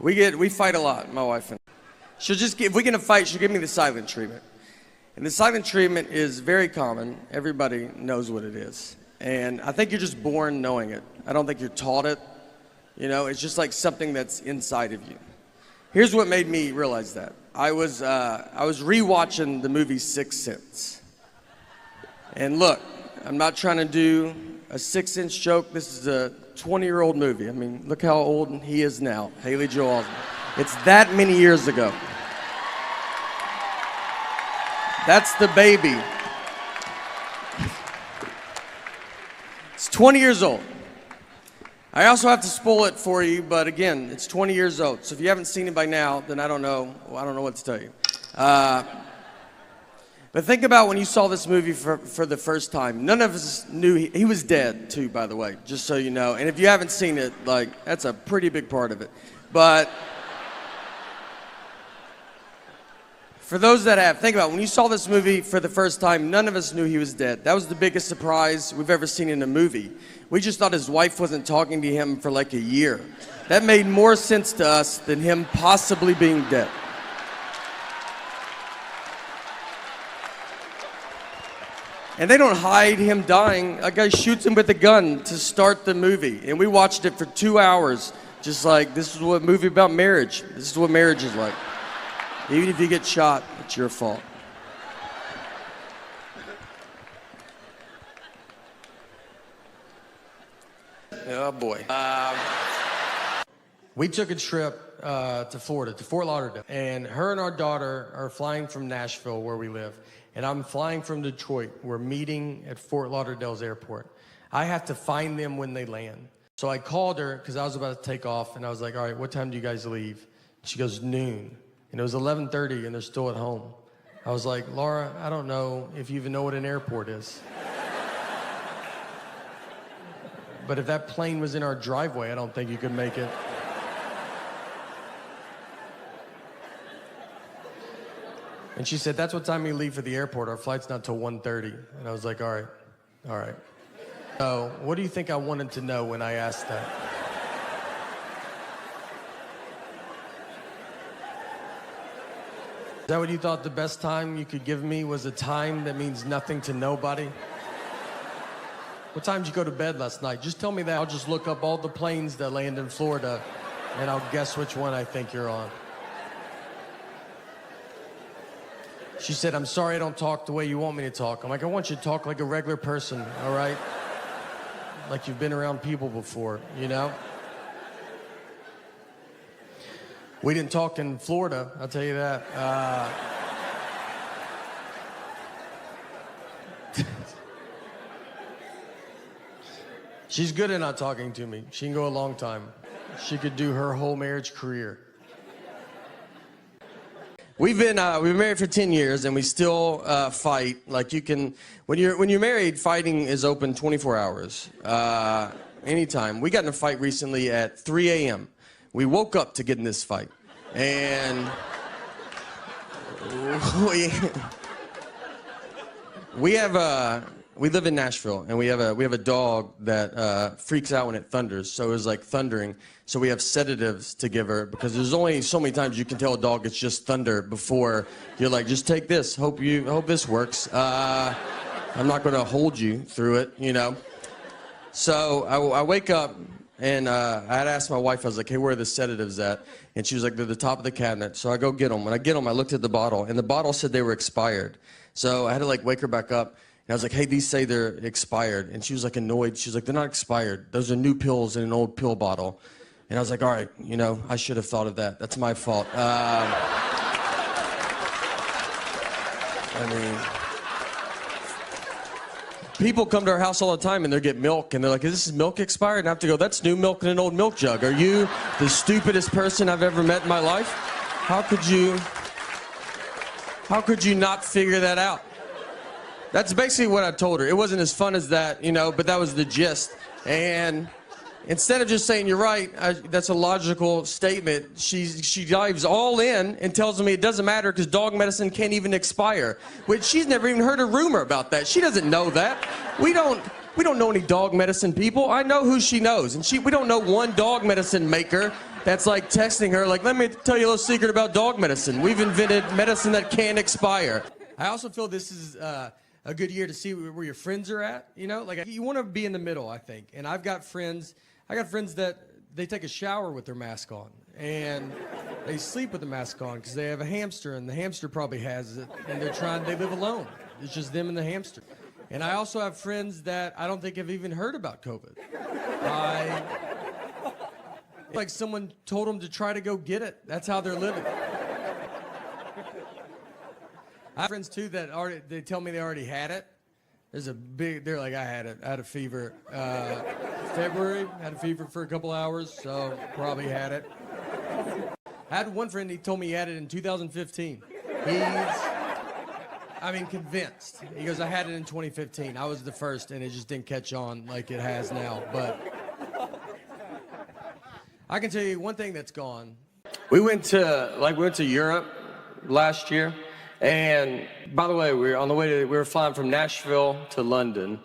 We fight a lot, my wife and I. If we get in a fight, she'll give me the silent treatment. And the silent treatment is very common. Everybody knows what it is. And I think you're just born knowing it. I don't think you're taught it. You know, it's just like something that's inside of you. Here's what made me realize that. I was rewatching the movie Sixth Sense. And look, I'm not trying to do a 6-inch joke. This is a 20-year-old movie. I mean, look how old he is now, Haley Joel Osment. It's that many years ago. That's the baby. It's 20 years old. I also have to spoil it for you, but again, it's 20 years old. So if you haven't seen it by now, then I don't know what to tell you. But think about when you saw this movie for the first time. None of us knew he was dead too, by the way, just so you know. And if you haven't seen it, like, that's a pretty big part of it. But for those that have, think about when you saw this movie for the first time, none of us knew he was dead. That was the biggest surprise we've ever seen in a movie. We just thought his wife wasn't talking to him for like a year. That made more sense to us than him possibly being dead. And they don't hide him dying. A guy shoots him with a gun to start the movie. And we watched it for 2 hours, just like, this is what a movie about marriage. This is what marriage is like. Even if you get shot, it's your fault. Oh boy. We took a trip to Florida, to Fort Lauderdale. And her and our daughter are flying from Nashville, where we live. And I'm flying from Detroit. We're meeting at Fort Lauderdale's airport. I have to find them when they land. So I called her because I was about to take off, and I was like, all right, what time do you guys leave? She goes, noon. And it was 11:30, and they're still at home. I was like, Laura, I don't know if you even know what an airport is. But if that plane was in our driveway, I don't think you could make it. And she said, that's what time we leave for the airport. Our flight's not till 1:30. And I was like, all right. So what do you think I wanted to know when I asked that? Is that what you thought the best time you could give me was a time that means nothing to nobody? What time did you go to bed last night? Just tell me that. I'll just look up all the planes that land in Florida, and I'll guess which one I think you're on. She said, I'm sorry I don't talk the way you want me to talk. I'm like, I want you to talk like a regular person, all right? Like you've been around people before, you know? We didn't talk in Florida, I'll tell you that. She's good at not talking to me. She can go a long time. She could do her whole marriage career. We've been married for 10 years, and we still fight. Like, you can, when you're married, fighting is open 24 hours, anytime. We got in a fight recently at 3 a.m. We woke up to get in this fight, and we live in Nashville, and we have a dog that freaks out when it thunders. So it was like thundering. So we have sedatives to give her, because there's only so many times you can tell a dog it's just thunder before you're like, just take this. Hope this works. I'm not going to hold you through it, you know. So I wake up, and I had asked my wife. I was like, hey, where are the sedatives at? And she was like, they're at the top of the cabinet. So I go get them. When I get them, I looked at the bottle, and the bottle said they were expired. So I had to like wake her back up. And I was like, hey, these say they're expired. And she was like annoyed. She was like, they're not expired. Those are new pills in an old pill bottle. And I was like, all right, you know, I should have thought of that. That's my fault. I mean, people come to our house all the time and they get milk and they're like, is this milk expired? And I have to go, that's new milk in an old milk jug. Are you the stupidest person I've ever met in my life? How could you not figure that out? That's basically what I told her. It wasn't as fun as that, you know, but that was the gist. And instead of just saying, you're right, that's a logical statement, she dives all in and tells me it doesn't matter because dog medicine can't even expire. Which she's never even heard a rumor about that. She doesn't know that. We don't know any dog medicine people. I know who she knows. And we don't know one dog medicine maker That's like texting her, like, let me tell you a little secret about dog medicine. We've invented medicine that can't expire. I also feel this is a good year to see where your friends are at, you know? Like, you want to be in the middle, I think. And I got friends that they take a shower with their mask on. And they sleep with the mask on because they have a hamster, and the hamster probably has it. And they live alone. It's just them and the hamster. And I also have friends that I don't think have even heard about COVID. Like someone told them to try to go get it. That's how they're living. I have friends too that they tell me they already had it. They're like, I had it. I had a fever. February, had a fever for a couple hours, so probably had it. I had one friend, he told me he had it in 2015. Convinced. He goes, I had it in 2015. I was the first, and it just didn't catch on like it has now, but I can tell you one thing that's gone. We went to Europe last year, and by the way, we were flying from Nashville to London,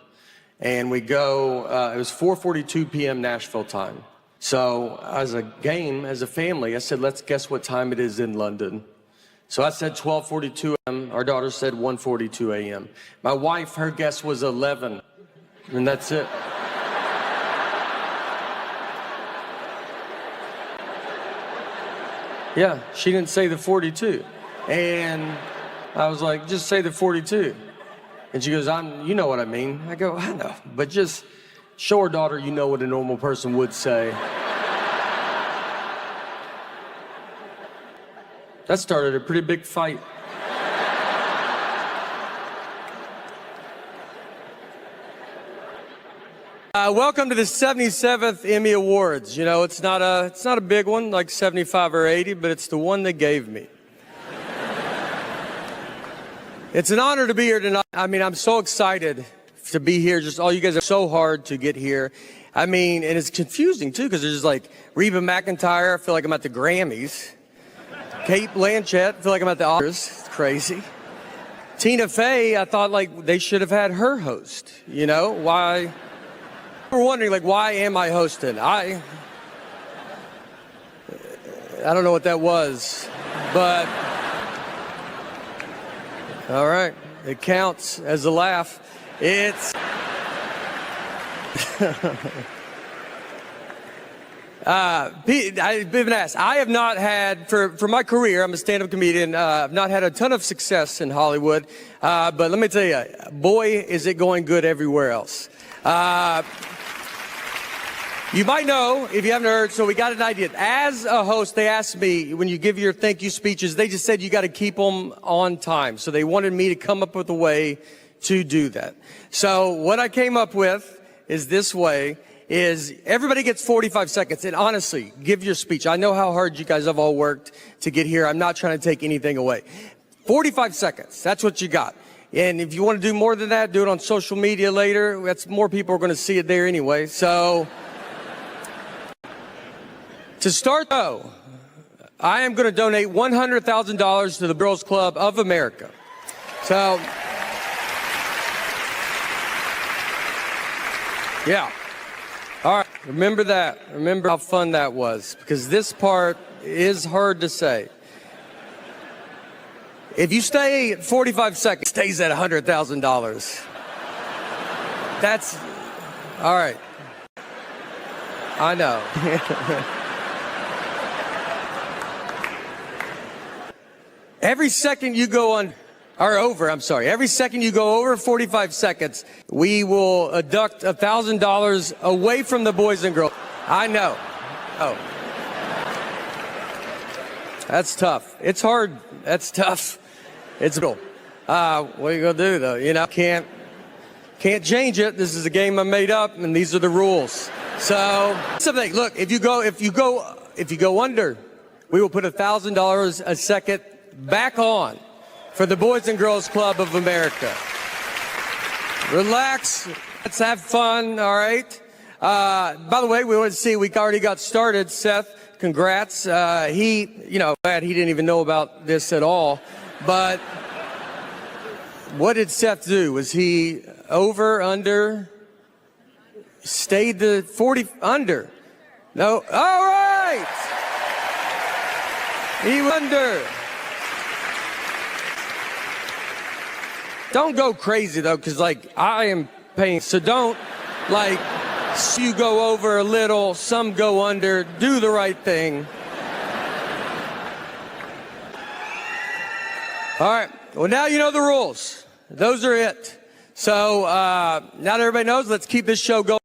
and we go, it was 4:42 p.m. Nashville time. So as a family, I said, let's guess what time it is in London. So I said 12:42 a.m. Our daughter said 1:42 a.m. My wife, her guess was 11, and that's it. Yeah, she didn't say the 42. And I was like, just say the 42. And she goes, you know what I mean. I go, I know, but just show her daughter you know what a normal person would say. That started a pretty big fight. Welcome to the 77th Emmy Awards. You know, it's not a big one, like 75 or 80, but it's the one they gave me. It's an honor to be here tonight. I mean, I'm so excited to be here. Just all you guys are so hard to get here. I mean, and it's confusing too, because there's like Reba McEntire. I feel like I'm at the Grammys. Kate Blanchett. I feel like I'm at the Oscars. It's crazy. Tina Fey. I thought like they should have had her host. You know why? We're wondering, like, why am I hosting? I don't know what that was, but all right, it counts as a laugh. It's I've been asked. I have not had, for my career, I'm a stand-up comedian, I've not had a ton of success in Hollywood, but let me tell you, boy, is it going good everywhere else. You might know, if you haven't heard, so we got an idea. As a host, they asked me, when you give your thank you speeches, they just said you got to keep them on time. So they wanted me to come up with a way to do that. So what I came up with is this way, is everybody gets 45 seconds. And honestly, give your speech. I know how hard you guys have all worked to get here. I'm not trying to take anything away. 45 seconds, that's what you got. And if you want to do more than that, do it on social media later. That's more people are going to see it there anyway. So to start, though, I am going to donate $100,000 to the Girls Club of America. So, yeah. All right. Remember that. Remember how fun that was, because this part is hard to say. If you stay at 45 seconds, it stays at $100,000. That's all right. I know. Every second you go on, or over, I'm sorry. Every second you go over 45 seconds, we will deduct $1,000 away from the boys and girls. I know. Oh. That's tough. It's hard. That's tough. It's cool. What are you gonna do though? You know, can't change it. This is a game I made up, and these are the rules. So, something. Look, if you go under, we will put $1,000 a second back on for the Boys and Girls Club of America. Relax. Let's have fun. All right. By the way, we want to see. We already got started. Seth, congrats. Glad he didn't even know about this at all. But what did Seth do? Was he over, under? Stayed the 40 under? No. All right. He wonder. Don't go crazy though, because like I am paying, so don't like you go over a little, some go under, do the right thing. All right, well now you know the rules. Those are it. So now that everybody knows, let's keep this show going.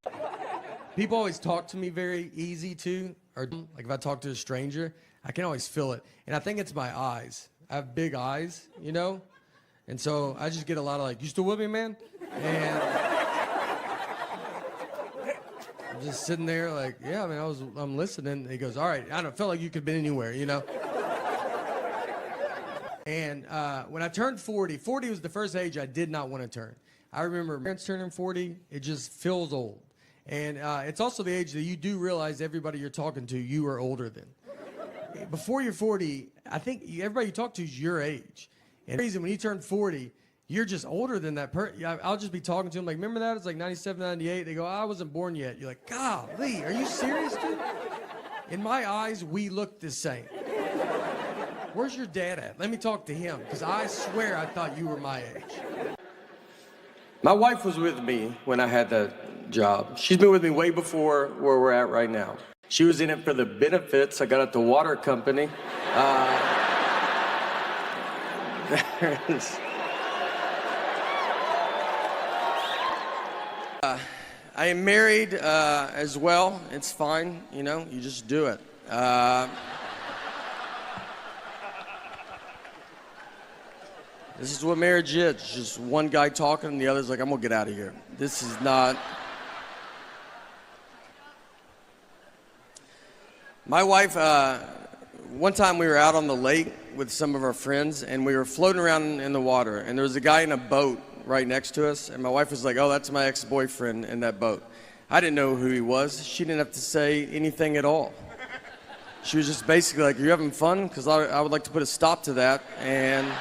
People always talk to me very easy too, or like if I talk to a stranger, I can always feel it. And I think it's my eyes. I have big eyes, you know? And so I just get a lot of like, you still with me, man? And I'm just sitting there like, yeah, I mean, I'm listening. He goes, all right, I don't feel like you could have been anywhere, you know? And when I turned 40 was the first age I did not want to turn. I remember my parents turning 40, it just feels old. And it's also the age that you do realize everybody you're talking to, you are older than. Before you're 40, I think everybody you talk to is your age. And the reason when you turn 40, you're just older than that person. I'll just be talking to them like, remember that? It's like 97, 98. They go, I wasn't born yet. You're like, golly, are you serious, dude? In my eyes, we look the same. Where's your dad at? Let me talk to him, because I swear I thought you were my age. My wife was with me when I had that job. She's been with me way before where we're at right now. She was in it for the benefits I got at the water company. I am married as well. It's fine, you know, you just do it. This is what marriage is. It's just one guy talking and the other's like, I'm gonna get out of here. This is not. My wife, one time we were out on the lake with some of our friends and we were floating around in the water and there was a guy in a boat right next to us and my wife was like, oh, that's my ex-boyfriend in that boat. I didn't know who he was. She didn't have to say anything at all. She was just basically like, are you having fun? Because I would like to put a stop to that. And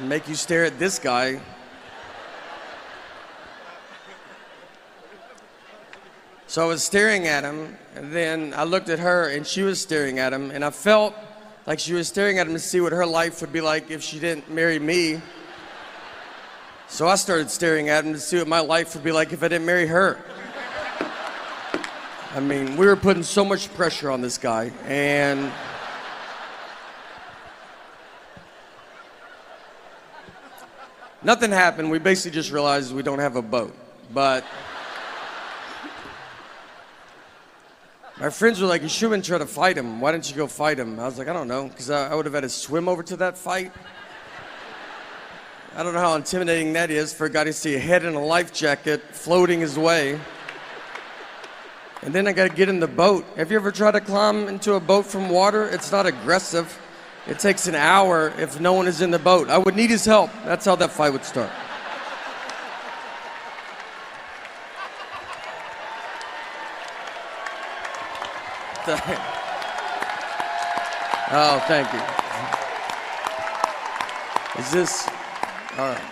make you stare at this guy. So I was staring at him, and then I looked at her, and she was staring at him, and I felt like she was staring at him to see what her life would be like if she didn't marry me. So I started staring at him to see what my life would be like if I didn't marry her. I mean, we were putting so much pressure on this guy, and nothing happened. We basically just realized we don't have a boat, but my friends were like, you shouldn't try to fight him. Why didn't you go fight him? I was like, I don't know, because I would have had to swim over to that fight. I don't know how intimidating that is for a guy to see a head in a life jacket floating his way. And then I got to get in the boat. Have you ever tried to climb into a boat from water? It's not aggressive. It takes an hour if no one is in the boat. I would need his help. That's how that fight would start. Oh, thank you. Is this, all right.